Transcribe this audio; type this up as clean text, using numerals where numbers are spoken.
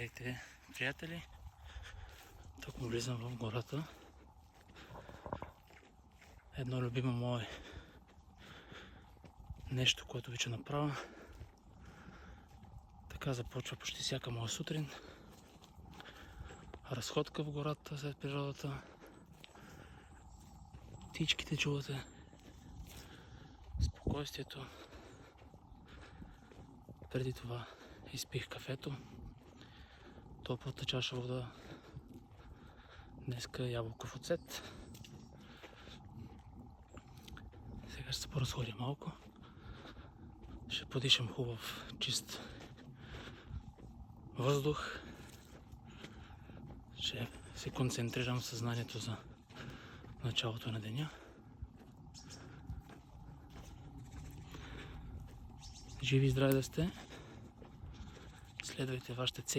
Здравейте, приятели! Тук му влизам в гората. Едно любимо мое нещо, което обича направя. Така започва почти всяка моя сутрин. Разходка в гората след природата. Птичките чувате. Спокойствието. Преди това изпих кафето. Топлата чаша вода. Днеска ябълков оцет. Сега ще се поразходя малко. Ще подишам хубав, чист въздух. Ще се концентрирам в съзнанието за началото на деня. Живи и здрави да сте. Следвайте вашите цели.